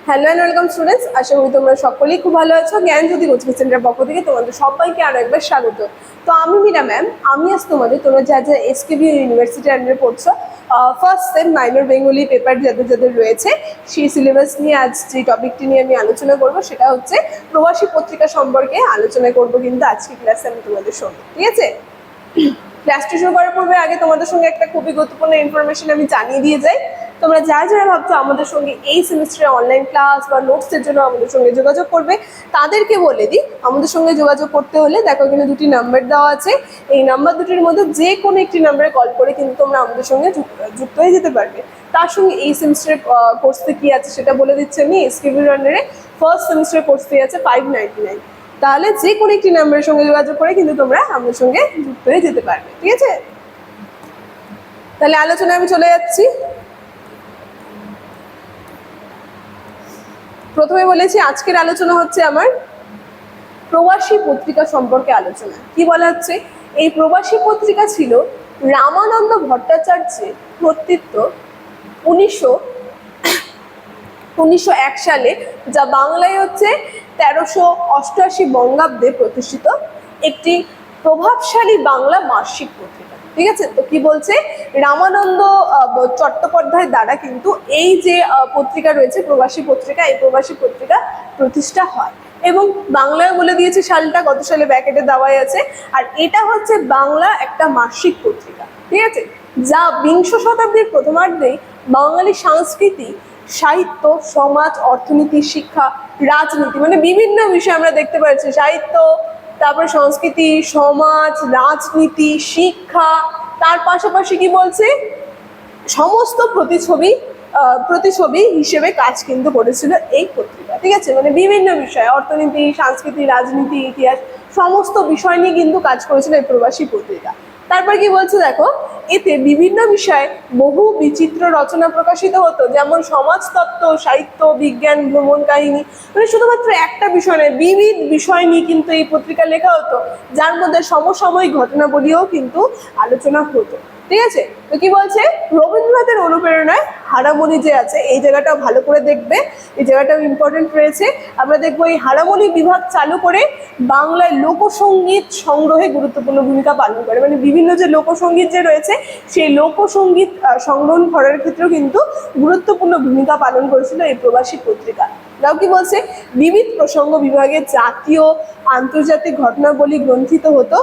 Hello and welcome students, আশা করি তোমরা সকলেই খুব ভালো আছো। জ্ঞানজ্যোতি কোচিং সেন্টারের পক্ষ থেকে তোমাদের সবাইকে আরো একবার স্বাগত। তো আমি মীরা ম্যাম, আমি আজ তোমরা যা যা এসকেবি ইউনিভার্সিটি আন্ডারে পড়ছো, first same minor Bengali paper যাদের যাদের রয়েছে, সেই সিলেবাস নিয়ে আজ যে টপিকটি নিয়ে আমি আলোচনা করব সেটা হচ্ছে প্রবাসী পত্রিকা সম্পর্কে আলোচনা করব কিন্তু আজকে ক্লাসে আমি তোমাদের সঙ্গে। ঠিক আছে, ক্লাসটি শুরু করার পূর্বে আগে তোমাদের সঙ্গে একটা খুবই গুরুত্বপূর্ণ ইনফরমেশন আমি জানিয়ে দিয়ে যাই। তোমরা যারা ভাবছো আমাদের সঙ্গে এই সেমিস্টারে অনলাইন ক্লাস বা নোটসের জন্য আমাদের সঙ্গে যোগাযোগ করবে, তাদেরকে বলে দিই আমাদের সঙ্গে যোগাযোগ করতে হলে দেখো এখানে দুটি নাম্বার দেওয়া আছে। এই নাম্বার দুটির মধ্যে যে কোনো একটি নাম্বারে কল করে কিন্তু তোমরা আমাদের সঙ্গে যুক্ত হয়ে যেতে পারবে। তার সঙ্গে এই সেমিস্টারের কোর্সে কি আছে সেটা বলে দিচ্ছি আমি। এসকেবির আন্ডারে ফার্স্ট সেমিস্টারের কোর্স ফি আছে 599। তাহলে যে কোনো একটি নাম্বারের সঙ্গে যোগাযোগ করে কিন্তু তোমরা আমাদের সঙ্গে যুক্ত হয়ে যেতে পারবে। ঠিক আছে, তাহলে আলোচনায় আমি চলে যাচ্ছি। প্রথমে বলেছি আজকের আলোচনা হচ্ছে আমার প্রবাসী পত্রিকা সম্পর্কে আলোচনা। কি বলা হচ্ছে, এই প্রবাসী পত্রিকা ছিল রামানন্দ ভট্টাচার্যের কর্তৃত্ব 1901 সালে, যা বাংলায় হচ্ছে 1388 বঙ্গাব্দে প্রতিষ্ঠিত একটি প্রভাবশালী বাংলা মাসিক পত্রিকা। ঠিক আছে, তো কি বলছে, রামানন্দ চট্টোপাধ্যায় দ্বারা কিন্তু এই যে পত্রিকা রয়েছে প্রবাসী পত্রিকা, এই প্রবাসী পত্রিকা প্রতিষ্ঠা হয় এবং বাংলায় বলে দিয়েছে সালটা, কত সালে ব্র্যাকেটে দেওয়াই আছে। আর এটা হচ্ছে বাংলা একটা মাসিক পত্রিকা। ঠিক আছে, যা বিংশ শতাব্দীর প্রথমার্ধে বাঙালি সংস্কৃতি, সাহিত্য, সমাজ, অর্থনীতি, শিক্ষা, রাজনীতি, মানে বিভিন্ন বিষয় আমরা দেখতে পাচ্ছি, সাহিত্য, তারপরে সংস্কৃতি, সমাজ, রাজনীতি, শিক্ষা, তার পাশাপাশি কি বলছে সমস্ত প্রতিছবি হিসেবে কাজ কিন্তু করেছিল এই পত্রিকা। ঠিক আছে, মানে বিভিন্ন বিষয়, অর্থনীতি, সংস্কৃতি, রাজনীতি, ইতিহাস, সমস্ত বিষয় নিয়ে কিন্তু কাজ করেছিল এই প্রবাসী পত্রিকা। তারপর কি বলছে দেখো, এতে বিভিন্ন বিষয়ে বহু বিচিত্র রচনা প্রকাশিত হতো, যেমন সমাজতত্ত্ব, সাহিত্য, বিজ্ঞান, ভ্রমণ কাহিনী, মানে শুধুমাত্র একটা বিষয় নয়, বিবিধ বিষয় নিয়ে কিন্তু এই পত্রিকা লেখা হতো, যার মধ্যে সমসাময়িক ঘটনাবলীও কিন্তু আলোচনা হতো। ঠিক আছে, তো কি বলছে, রবীন্দ্রনাথের অনুপ্রেরণায় হারামণি যে আছে, এই জায়গাটাও ভালো করে দেখবে, এই জায়গাটাও ইম্পর্টেন্ট রয়েছে। আমরা দেখবো এই হারামণি বিভাগ চালু করে বাংলায় লোকসঙ্গীত সংগ্রহে গুরুত্বপূর্ণ ভূমিকা পালন করে, মানে বিভিন্ন যে লোকসঙ্গীত যে রয়েছে সেই লোকসঙ্গীত সংগ্রহণ করার ক্ষেত্রেও কিন্তু গুরুত্বপূর্ণ ভূমিকা পালন করেছিল এই প্রবাসী পত্রিকা। তাও কি বলছে, বিবিধ প্রসঙ্গ বিভাগে জাতীয় আন্তর্জাতিক ঘটনাবলী গ্রন্থিত হতো,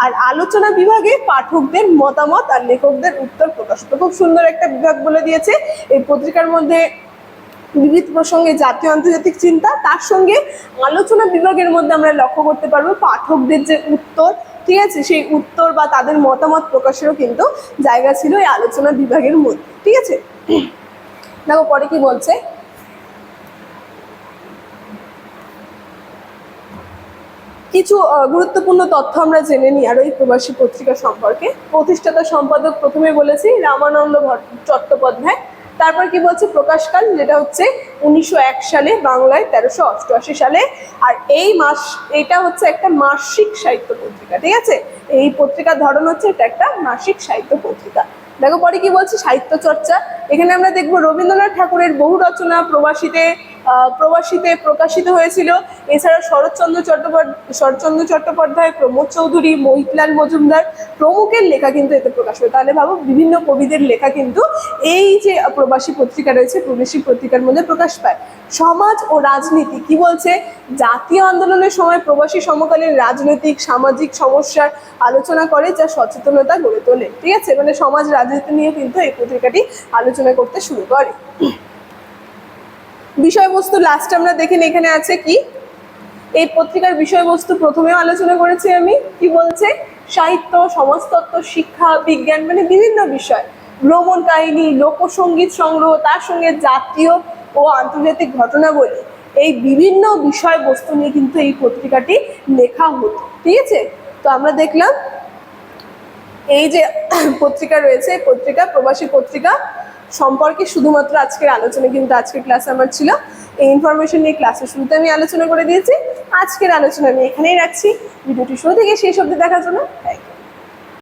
আর আলোচনা বিভাগে পাঠকদের মতামত আর লেখকদের উত্তর প্রকাশ হতো। খুব সুন্দর একটা বিভাগ বলে দিয়েছে এই পত্রিকার মধ্যে, বিবিধ প্রসঙ্গে জাতীয় আন্তর্জাতিক চিন্তা, তার সঙ্গে আলোচনা বিভাগের মধ্যে আমরা লক্ষ্য করতে পারবো পাঠকদের যে উত্তর, ঠিক আছে, সেই উত্তর বা তাদের মতামত প্রকাশেরও কিন্তু জায়গা ছিল এই আলোচনা বিভাগের মধ্যে। ঠিক আছে, দেখো পরে কি বলছে, কিছু গুরুত্বপূর্ণ তথ্য আমরা জেনে নিই আরো এই প্রবাসী পত্রিকা সম্পর্কে। প্রতিষ্ঠাতা সম্পাদক প্রথমে বলেছি রামানন্দ চট্টোপাধ্যায়। তারপর কি বলছে, প্রকাশকাল যেটা হচ্ছে 1901 সালে, বাংলায় 1388 সালে। আর এটা হচ্ছে একটা মাসিক সাহিত্য পত্রিকা। ঠিক আছে, এই পত্রিকার ধরন হচ্ছে এটা একটা মাসিক সাহিত্য পত্রিকা। দেখো পরে কি বলছে, সাহিত্য চর্চা। এখানে আমরা দেখবো রবীন্দ্রনাথ ঠাকুরের বহু রচনা প্রবাসীতে প্রকাশিত হয়েছিল। এছাড়া শরৎচন্দ্র চট্টোপাধ্যায়, প্রমোদ চৌধুরী, মহিতলাল মজুমদার প্রমুখের লেখা কিন্তু এতে প্রকাশ হয়। তাহলে ভাবো বিভিন্ন কবিদের লেখা কিন্তু এই যে প্রবাসী পত্রিকা রয়েছে, প্রবাসী পত্রিকার মধ্যে প্রকাশ পায়। সমাজ ও রাজনীতি, কি বলছে, জাতীয় আন্দোলনের সময় প্রবাসী সমকালীন রাজনৈতিক সামাজিক সমস্যার আলোচনা করে, যা সচেতনতা গড়ে তোলে। ঠিক আছে, মানে সমাজ রাজনীতি নিয়ে কিন্তু এই পত্রিকাটি আলোচনা করতে শুরু করে। বিষয়বস্তু লাস্টে আমরা দেখেন এখানে আছে কি, এই পত্রিকার বিষয়বস্তু প্রথমেও আলোচনা করেছি আমি। কি বলছে, সাহিত্য, সমাজতত্ত্ব, শিক্ষা, বিজ্ঞান, মানে বিভিন্ন বিষয়, ভ্রমণ কাহিনী, লোকসঙ্গীত সংগ্রহ, তার সঙ্গে জাতীয় ও আন্তর্জাতিক ঘটনাবলী, এই বিভিন্ন বিষয়বস্তু নিয়ে কিন্তু এই পত্রিকাটি লেখা হতো। ঠিক আছে, তো আমরা দেখলাম এই যে পত্রিকা রয়েছে, পত্রিকা প্রবাসী পত্রিকা সম্পর্কে শুধুমাত্র আজকের আলোচনা কিন্তু আজকের ক্লাস আমার ছিল। এই ইনফরমেশন নিয়ে ক্লাসের শুরুতে আমি আলোচনা করে দিয়েছি। আজকের আলোচনা আমি এখানেই রাখছি। ভিডিওটি শুরু থেকে শেষ অবধি দেখার জন্য থ্যাংক ইউ।